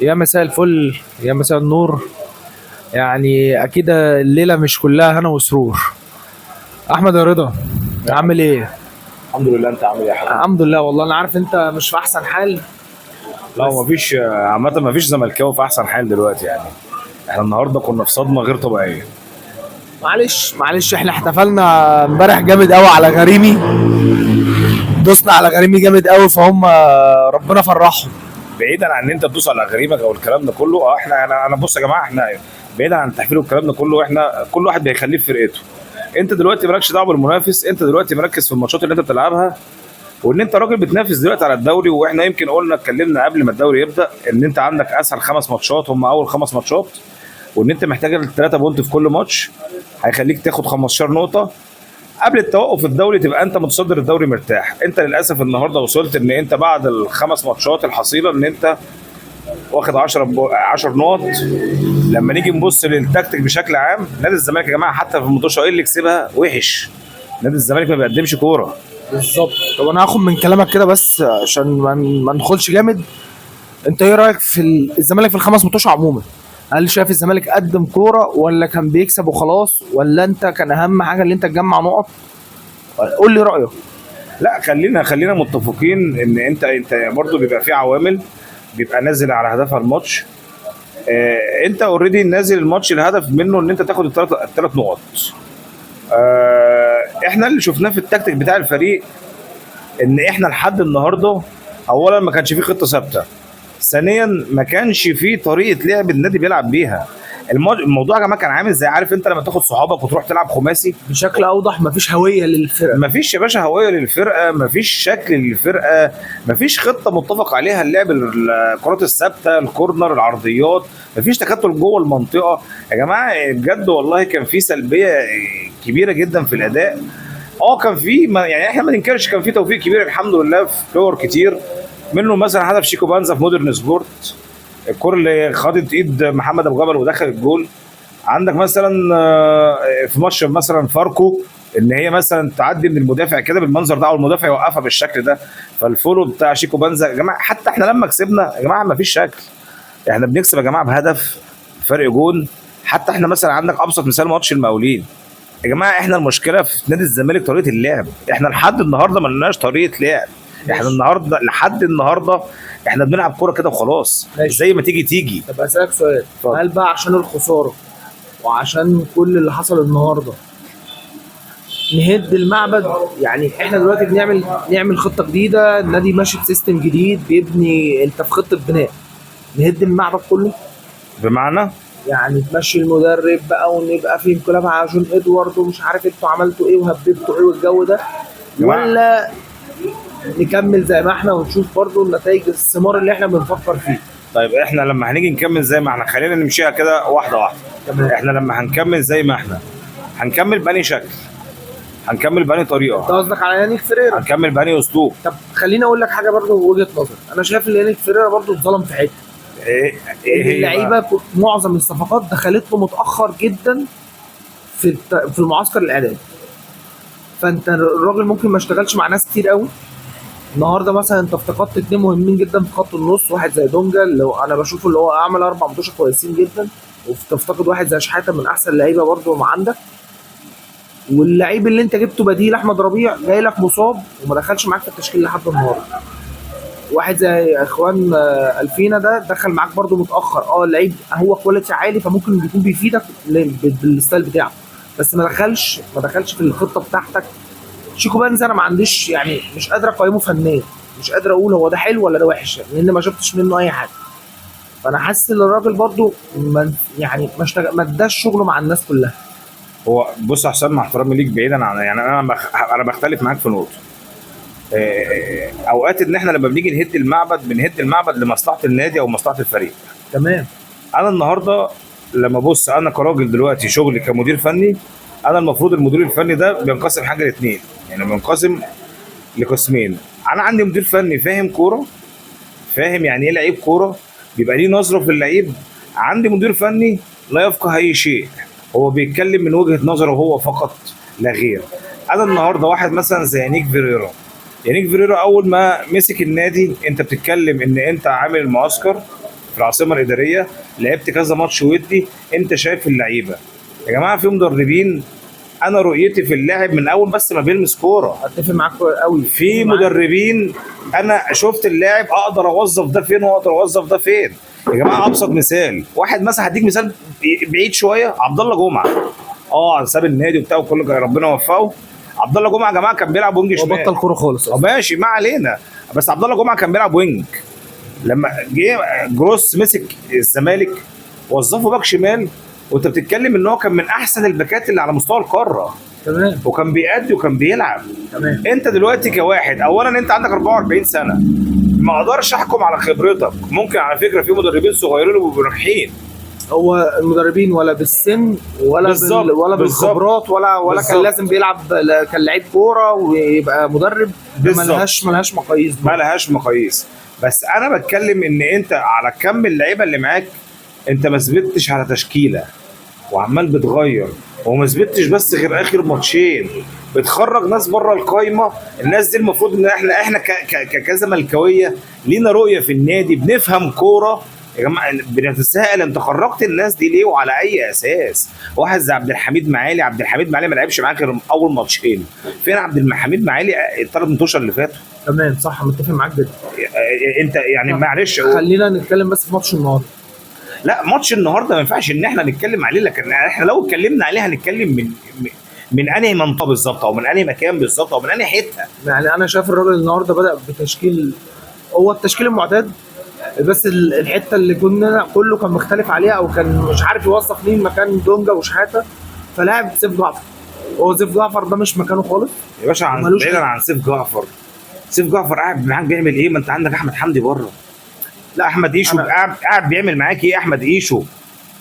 يا مساء الفل، يا مساء النور. يعني اكيد الليله مش كلها هنا وسرور. احمد يا رضا، عامل ايه؟ الحمد لله. انت عامل ايه يا حبيبي؟ الحمد لله. والله انا عارف انت مش في احسن حال. لا، هو بس مفيش عامة مفيش زملكاوي في احسن حال دلوقتي يعني. احنا النهارده كنا في صدمة غير طبيعية. معلش معلش، احنا احتفلنا امبارح جامد قوي على غريمي. دوسنا على غريمي جامد قوي، فهم ربنا فرحهم. بعيدا عن ان انت تدوس على غريمك او الكلام ده كله، احنا انا بص يا جماعة، احنا بعيدا عن التحفيل والكلام ده كله، احنا كل واحد بيخليه في فرقته. انت دلوقتي مالكش دعوه بالمنافس، انت دلوقتي مركز في الماتشات اللي انت بتلعبها، وان انت راجل بتنافس دلوقتي على الدوري. واحنا يمكن قلنا اتكلمنا قبل ما الدوري يبدا ان انت عندك اسهل 5 ماتشات هم اول 5 ماتشات، وان انت محتاج الثلاثه بونت في كل ماتش هيخليك تاخد 15 نقطه قبل التوقف الدوري، تبقى انت متصدر الدوري مرتاح. انت للاسف النهارده وصلت ان انت بعد ال5 ماتشات الحصيله ان انت واخد 10 نقط. لما نيجي نبص للتكتيك بشكل عام، نادي الزمالك يا جماعه حتى في الماتش اللي كسبها وحش. نادي الزمالك ما بيقدمش كوره. بالظبط. طب انا هاخد من كلامك كده بس عشان ما ندخلش جامد. انت ايه رايك في الزمالك في الخمس ماتشات عموما؟ هل شايف الزمالك قدم كوره ولا كان بيكسب وخلاص، ولا انت كان اهم حاجه اللي انت تجمع نقط؟ قول لي رايك. لا، خلينا متفقين ان انت برضه بيبقى في عوامل، بيبقى نازل على هدفها الماتش. انت اوريدي نازل الماتش الهدف منه ان انت تاخد الثلاث نقط. احنا اللي شفناه في التكتيك بتاع الفريق ان احنا لحد النهارده اولا ما كانش فيه خطه ثابته، ثانيا ما كانش فيه طريقه لعب النادي بيلعب بيها. الموضوع يا جماعه كان عامل زي، عارف انت لما تاخد صحابك وتروح تلعب خماسي؟ بشكل اوضح مفيش هويه للفرقه. مفيش يا باشا هويه للفرقه، مفيش شكل للفرقه، مفيش خطه متفق عليها، اللعب الكرات الثابته، الكورنر، العرضيات، مفيش تكتل جوه المنطقه. يا جماعه بجد والله كان في سلبيه كبيره جدا في الاداء. كان في يعني احنا ما ننكرش كان في توفيق كبير الحمد لله في كور كتير، منه مثلا هدف شيكو بانزا في مودرن سبورت، الكور اللي خدت ايد محمد ابو جبل ودخل الجول. عندك مثلا في ماتش مثلا فاركو، ان هي مثلا تعدي من المدافع كده بالمنظر ده او المدافع يوقفها بالشكل ده، فالفولو بتاع شيكو بانزا يا جماعه. حتى احنا لما كسبنا يا جماعه ما فيش شكل، احنا بنكسب يا جماعه بهدف فرق جون. حتى احنا مثلا عندك ابسط مثال ماتش المقاولين يا جماعه، احنا المشكله في نادي الزمالك طريقه اللعب. احنا لحد النهارده ما لناش طريقه لعب. احنا ماشي. النهارده لحد النهارده احنا بنلعب كوره كده وخلاص، ماشي. زي ما تيجي تيجي. طب اسالك سؤال، اتفضل. هل بقى عشان الخساره وعشان كل اللي حصل النهارده نهد المعبد؟ يعني احنا دلوقتي نعمل خطه جديده، النادي ماشي بسيستم جديد بيبني، انت في خطه بناء، نهد المعبد كله؟ بمعنى يعني تمشي المدرب بقى ونبقى في انقلاب على جون ادوارد ومش عارف انتوا عملتوا ايه وهببتوا ايه والجو ده، جماعه، ولا نكمل زي ما احنا ونشوف برضو النتائج الثمار اللي احنا بنفكر فيه؟ طيب احنا لما هنيجي نكمل زي ما احنا، خلينا نمشيها كده واحده واحده. تمام. احنا لما هنكمل زي ما احنا، هنكمل بأني شكل، هنكمل بأني انت طريقه، قصدك على يانيك فيريرا؟ هنكمل بأني اسلوب. طب خليني اقول لك حاجه برضو وجهه نظر، انا شايف ان يانيك فيريرا برضو اتظلم في حته، ايه ان هي اللعيبه بقى؟ معظم الصفقات دخلت له متاخر جدا في المعسكر الاعدادي، فانت الراجل ممكن ما اشتغلش مع ناس كتير قوي. النهارده مثلا انت افتقدت اتنين مهمين جدا في خط النص، واحد زي دونجا اللي هو انا بشوفه اللي هو عمل 4 ماتشات كويسين جدا، وتفتقد واحد زي شحاته من احسن اللعيبه برضه ما عندك، واللعيب اللي انت جبته بديل احمد ربيع جاي لك مصاب وما دخلش معاك في التشكيل لحد النهارده. واحد زي اخوان الفينا ده دخل معاك برضه متاخر، اللعيب هو كواليتي عالي فممكن يكون بيفيدك بالستايل بتاعه، بس ما دخلش في الخطه بتاعتك. شيكو بنز انا ما عنديش، يعني مش قادر اقيمه فنيا، مش قادر اقول هو ده حلو ولا ده وحش لان ما شفتش منه اي حاجه. فانا حاسس ان الراجل برضو يعني ما اداش شغله مع الناس كلها. هو بص يا حسام، مع احترامي ليك بعيدا عن يعني انا بختلف معاك في نقطه. اوقات ان احنا لما بنيجي نهد المعبد بنهد المعبد لمصلحه النادي او مصلحه الفريق. تمام. انا النهارده لما بص، انا كراجل دلوقتي شغلي كمدير فني، انا المفروض المدير الفني ده بينقسم حاجه لاثنين، يعني بينقسم لقسمين. انا عندي مدير فني فاهم كوره، فاهم يعني ايه لعيب كوره، بيبقى ليه نظره في اللعيب. عندي مدير فني لا يفقه اي شيء، هو بيتكلم من وجهه نظره هو فقط لا غير. انا النهارده واحد مثلا زي يانيك فيريرا، يانيك فيريرا اول ما مسك النادي انت بتتكلم ان انت عامل المعسكر في العاصمه الاداريه، لعبت كذا ماتش ودي، انت شايف اللعيبه يا جماعه. في مدربين انا رؤيتي في اللاعب من اول بس ما بيلمس كوره. اتفق معاك قوي. في مدربين انا شفت اللاعب اقدر اوظف ده فين واقدر اوظف ده فين. يا جماعه ابسط مثال، واحد مثلا هديك مثال بعيد شويه، عبد الله جمعه ساب النادي وبتاع وكل ربنا وفقه. عبد الله جمعه يا جماعه كان بيلعب وينج شمال، وبطل كوره خالص. ماشي ما علينا، بس عبد الله جمعه كان بيلعب وينج. لما جه جروس مسك الزمالك وظفه باك شمال، وانت بتتكلم ان هو كان من احسن الباكات اللي على مستوى القاره. تمام. وكان بيأدي وكان بيلعب. تمام. انت دلوقتي كواحد، اولا انت عندك 44 سنه، ما اقدرش احكم على خبرتك. ممكن على فكره في مدربين صغيرين وبيبقوا ناجحين. هو المدربين ولا بالسن ولا ولا بالخبرات ولا كان لازم بيلعب، كان لعيب كوره ويبقى مدرب. ملهاش مقاييس. ملهاش مقاييس. بس انا بتكلم ان انت على كم اللعيبه اللي معاك، انت ما ثبتش على تشكيله وعمال بتغير، وما ثبتش بس غير اخر ماتشين بتخرج ناس بره القايمه. الناس دي المفروض ان احنا كزملكاويه لينا رؤيه في النادي، بنفهم كوره يا جماعه. بنتساءل انت خرجت الناس دي ليه وعلى اي اساس؟ واحد زي عبد الحميد معالي ما لعبش معاك غير اول ماتشين. فين عبد الحميد معالي الثلاث ماتشات اللي فاتوا؟ تمام صح، متفق معاك جدا. انت يعني معلش، خلينا نتكلم بس في ماتش النهارده. لا ماتش النهارده ما ينفعش ان احنا نتكلم عليه، لكن احنا لو اتكلمنا عليه هنتكلم من انهي منطقه بالظبط، او من انهي مكان بالظبط، او من انهي حته. يعني انا شايف الراجل النهارده بدا بتشكيل، هو التشكيل المعتاد، بس الحته اللي كنا كله كان مختلف عليها، او كان مش عارف يوظف مين مكان دونجا وشحاته، فلاعب سيف جعفر. هو سيف جعفر ده مش مكانه خالص يا باشا. بعيدا عن سيف جعفر، سيف جعفر قاعد معاك بيعمل ايه؟ ما انت عندك احمد حمدي بره. لا احمد ايشو قاعد بيعمل معاك ايه؟ احمد ايشو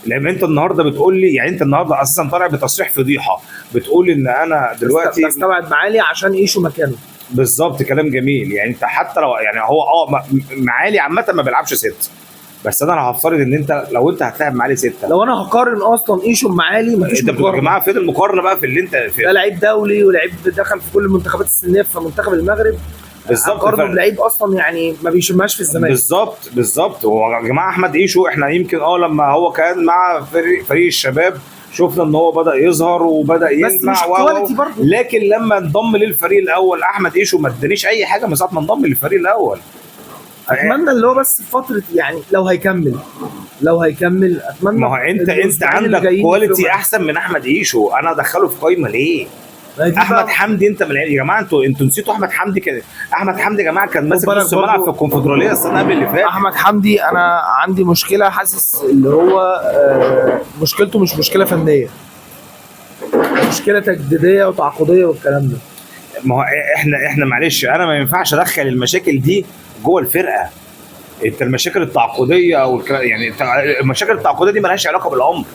لان انت النهارده بتقول لي، يعني انت النهارده اساسا طالع بتصريح فضيحه بتقول ان انا دلوقتي بستبعد معالي عشان ايشو مكانه. بالظبط، كلام جميل. يعني انت حتى لو يعني هو معالي عامه ما بيلعبش ست، بس انا لو هفترض ان انت لو انت هتلاعب معالي سته، لو انا هقارن اصلا ايشو بمعالي مفيش مقارنه. يا جماعه فين المقارنه بقى في اللي انت ده لعيب دولي ولعيب دخل في كل المنتخبات السنيه في منتخب المغرب. بالظبط، قارنه بلعيب اصلا يعني ما بيشمهاش في الزمالك. بالظبط. ويا جماعه احمد ايشو احنا يمكن لما هو كان مع فريق الشباب شفنا ان هو بدا يظهر وبدا يلمع، لكن لما انضم للفريق الاول احمد ايشو ما ادانيش اي حاجه من ساعه ما انضم للفريق الاول. اتمنى اللي هو بس في فتره، يعني لو هيكمل اتمنى. ما هو انت عندك كواليتي احسن من احمد ايشو، انا ادخله في قايمه ليه؟ احمد حمدي انت من يا جماعه، انتوا نسيتوا احمد حمدي كده. احمد حمدي يا جماعه كان ماسك نص الملعب في الكونفدراليه السنه قبل اللي فاتت. احمد حمدي انا عندي مشكله، حاسس اللي هو مشكلته مش مشكله فنيه، مشكله تجديديه وتعاقديه والكلام ده. ما هو احنا معلش، انا ما ينفعش ادخل المشاكل دي جوه الفرقه. انت المشاكل التعاقديه يعني المشاكل التعاقديه دي مالهاش علاقه بالعمر.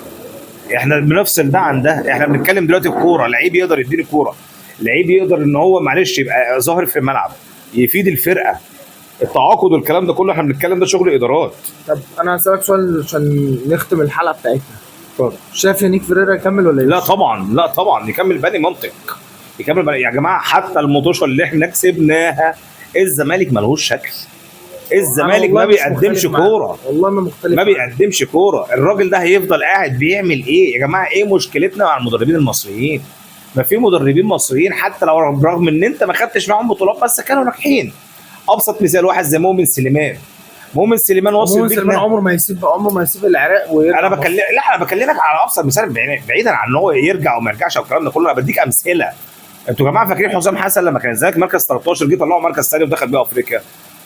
احنا بنفصل ده عن ده. احنا بنتكلم دلوقتي الكوره، لعيب يقدر يديني الكوره، لعيب يقدر ان هو معلش يبقى ظاهر في الملعب يفيد الفرقه. التعاقد والكلام ده كله احنا بنتكلم ده شغل ادارات. طب انا هسألك سؤال عشان نختم الحلقه بتاعتنا. اتفضل. شايف يانيك فيريرا يكمل ولا ايه؟ لا طبعا يكمل بني منطق، يكمل بني. يا جماعه حتى المطوشه اللي احنا كسبناها الزمالك ملهوش شكل. الزمالك ما بيقدمش كوره، والله ما مختلف، ما بيقدمش كوره. الراجل ده هيفضل قاعد بيعمل ايه يا جماعه؟ ايه مشكلتنا مع المدربين المصريين؟ ما في مدربين مصريين حتى لو رغم ان انت ما خدتش معاهم بطولات بس كانوا ناجحين. ابسط مثال واحد زي مؤمن سليمان وصل بيك. عمره ما يسيب العراق ويرجع. انا بكلمك على ابسط مثال، بعيدا عن ان هو يرجع وما يرجعش والكلام ده كله. انا بديك امثله. انتوا يا جماعه فاكرين حسام حسن لما كان الزمالك مركز 13 جه طلعوا مركز ثاني ودخل بيه افريقيا؟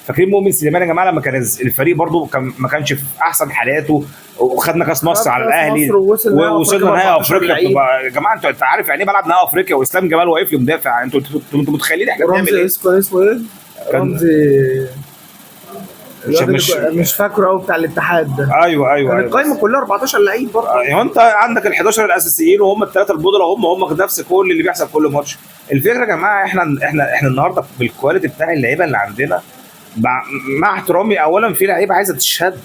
فاكرين مؤمن سليمان يا جماعه لما كان الفريق برضو ما كانش في احسن حالاته وخدنا كاس مصر على الاهلي ووصلنا نهائي افريقيا؟ يا جماعه انت عارف يعني ايه بلعب نهائي افريقيا واسلام جمال واقف لي مدافع؟ انتوا متخيلين احنا بنعمل ايه؟ اسمه ايه؟ رمزي مش فاكره قوي، بتاع الاتحاد ده. ايوه كان القايمه كلها 14 لعيب برضه. انت عندك ال 11 الاساسيين وهم الثلاثه البودره، هم نفس كل اللي بيحصل كل ماتش. الفكره يا جماعه احنا النهارده بالكواليتي بتاع اللعيبه اللي عندنا، مع احترامي اولا في لعيبه عايزه تشهد.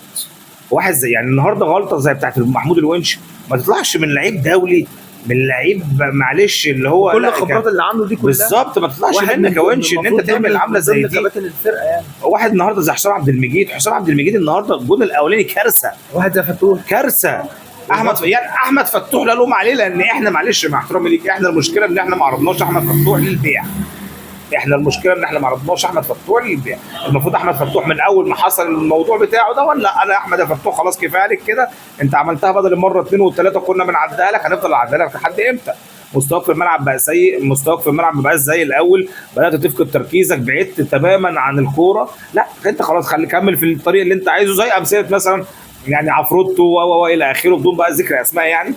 واحد زي يعني النهارده غلطه زي بتاعت محمود الونش ما تطلعش من لعيب دولي من لعيب معلش اللي هو كل لا، الخبرات اللي عنده دي كلها بالظبط ما تطلعش منك يا ونش ان انت تعمل عامله زي دي. كباتن الفرقه يعني واحد النهارده زي حسام عبد المجيد، حسام عبد المجيد النهارده الجون الاولاني كارثه، واحد زي فتوح كارثه. احمد فتوح لا لوم عليه، لان احنا معلش مع احترامي ليك، احنا المشكله ان احنا ما عرضناش احمد فتوح للبيع. احنا المشكله ان احنا ما عرضناش احمد فتوح للبيع. المفروض احمد فتوح من اول ما حصل الموضوع بتاعه ده، ولا انا احمد فتوح خلاص كفايه عليك كده، انت عملتها بدل المره 2 و3 كنا بنعديها لك، هنفضل نعديها لك لحد امتى؟ مستواك في الملعب بقى سيء، مستواك في الملعب ما بقاش زي الاول، بدات تفقد تركيزك، بعدت تماما عن الكوره. لا انت خلاص خلي كمل في الطريق اللي انت عايزه، زي امثله مثلا يعني عفروتو و الى اخره بدون بقى ذكر اسماء يعني.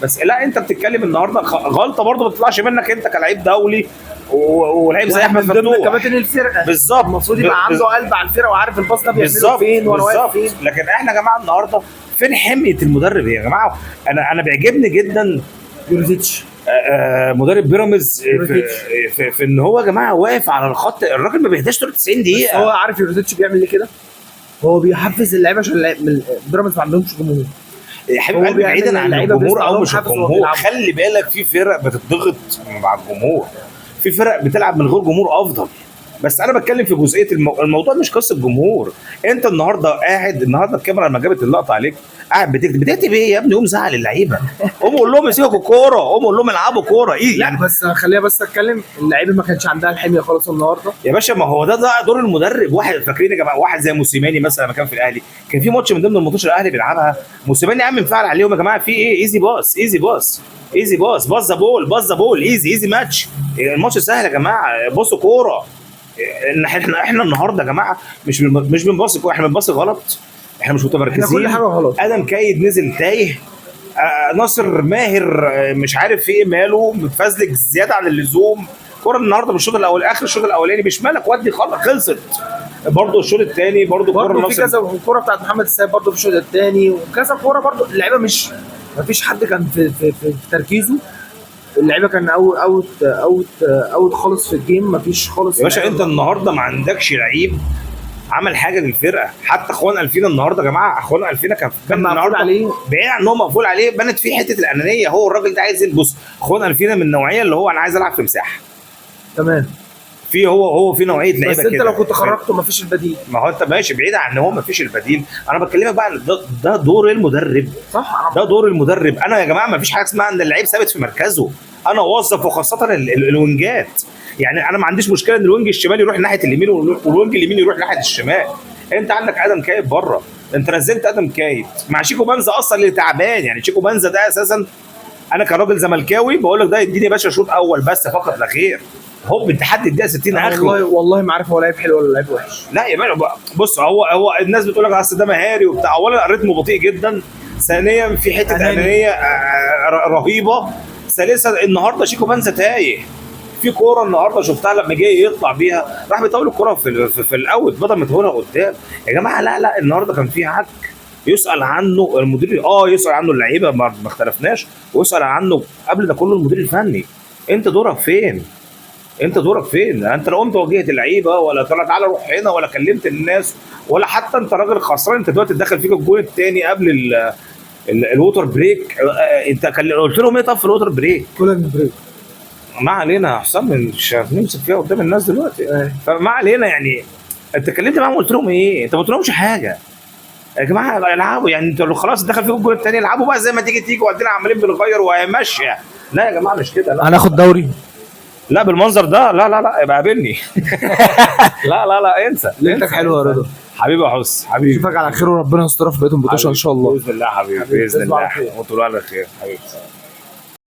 بس لا انت بتتكلم النهارده غلطه برضه ما بتطلعش منك انت كلاعب دولي ولعيب زي احمد فتوح كباتن الفرقه بالظبط، المفروض يبقى عنده قلب على الفرقه وعارف الباص ده بيعمله بالظبط فين وانا واقف فين. لكن احنا يا جماعه النهارده فين حميه المدرب يا جماعه؟ انا بيعجبني جدا يورزيتش مدرب بيراميدز في ان هو يا جماعه واقف على الخط، الراجل ما بيهداش طول 90 دقيقه. هو عارف يورزيتش بيعمل ليه كده؟ هو بيحفز اللعيبه عشان بيراميدز ما عندهمش جمهور يا حبيبي قلبي بعيدا عن الجمهور او مش الجمهور، خلي بالك في فرق بتضغط مع الجمهور، في فرق بتلعب من غير جمهور افضل. بس انا بتكلم في جزئيه الموضوع مش قصه جمهور. انت النهارده قاعد، النهارده الكاميرا لما جابت اللقطه عليك قاعد بتكتب ايه يا ابني؟ قوم زعل اللعيبه، قوم قول لهم يسيبوا الكوره، قوم قول لهم العبوا كوره ايه لا يعني. بس خليها بس اتكلم، اللعيبه ما كانش عندها الحميه خالص النهارده يا باشا. ما هو ده دور المدرب. واحد فاكرين يا جماعه، واحد زي موسيماني مثلا لما كان في الاهلي، كان في ماتش من ضمن الماتشات الاهلي بيلعبها، موسيماني عم منفعل عليهم يا جماعه في ايه؟ ايزي باس ايزي باس ايزي باس، باص ذا بول باص ذا بول، ايزي ماتش، الماتش سهل يا جماعه، بصوا كوره. ان احنا النهارده يا جماعه مش بنباصي كوره، احنا بنباصي غلط، احنا مش متمركزين، كل حاجه غلط. ادم كايد نزل تايه، ناصر ماهر مش عارف في ايه ماله، متفزلك زياده عن اللزوم. كوره النهارده بالشوط الاول، اخر الشوط الاولاني بشمالك ودي خلصت. برضه الشوط الثاني برضه كوره في كذا كوره بتاعت محمد السيد برضه في الشوط الثاني، وكذا كوره برضه اللعيبه مش، ما فيش حد كان في تركيزه، اللعيبه كان اوت خالص في الجيم، ما فيش خالص يا باشا. انت النهارده ما عندكش لعيب عمل حاجه للفرقه. حتى اخوان الفينا النهارده يا جماعه، اخوان الفينا كان مقفول عليه، بعيد عن ان هو مقفول عليه، بنت فيه حته الانانيه. هو الراجل ده عايز بص، اخوان الفينا من النوعيه اللي هو انا عايز العب في مساحه، تمام، في هو في نوعيه لعيبه كده. بس انت لو كنت خرجته ما فيش البديل. ما هو انت ماشي بعيد عن ان هو ما فيش البديل، انا بكلمك بقى ده دور المدرب. صح، ده دور المدرب. انا يا جماعه ما فيش حاجه اسمها ان اللعيب ثابت في مركزه، انا اوظف، وخاصه الوينجات. يعني انا ما عنديش مشكله ان الوينج الشمال يروح ناحيه اليمين والوينج اليمين يروح ناحيه الشمال. انت عندك ادم كايد بره، انت نزلت ادم كايد مع شيكو بنزا اصلا اللي تعبان. يعني شيكو بنزا ده اساسا انا كراجل زملكاوي بقول لك ده يديني يا باشا شوط اول بس فقط لا غير، هوب تحدي الدقيقه 60 اخره. والله ما عارف هو لعيب حلو ولا لعيب وحش. لا يا باشا بص، هو الناس بتقول لك اصل ده مهاري وبتاع، اولا رتمه بطيء جدا، ثانيا في حته انانيه رهيبه، ثالثا النهارده شيكو بنزا تايه في كوره. النهارده شفتها لما جاي يطلع بيها راح بيطول الكوره في الاوت بدل ما تطولها قدام. يا جماعه لا النهارده كان في عك يسال عنه المدير، يسال عنه اللعيبه ما اختلفناش، ويسال عنه قبل ده كله المدير الفني. انت دورك فين؟ انت لو قمت واجهت اللعيبه ولا طلعت تعالى روح هنا ولا كلمت الناس، ولا حتى انت راجل خسران، انت دلوقتي تدخل فيك الجول الثاني قبل الووتر بريك. انت قلت لهم ايه طب في الووتر بريك؟ كولن بريك. ما علينا يا حسام، مش هنمسك فيها قدام الناس دلوقتي. فما علينا يعني. انت اتكلمت معاهم قلت لهم ايه؟ انت ما قلتلهمش حاجه يا جماعه، العبوا. يعني انتوا لو خلاص دخل فيكم الجول الثاني العبوا بقى زي ما تيجي وادينا عمالين بنغير وهي ماشيه. لا يا جماعه مش كده. لا هناخد دوري؟ لا بالمنظر ده لا يبقى قابلني. لا انسى. ليلتك حلوه يا رضا حبيبي يا حس، حبيبي اشوفك على خير وربنا يسترها في بقيه البطوله ان شاء الله. باذن الله حبيبي، باذن الله وانتوا على خير حبيبي.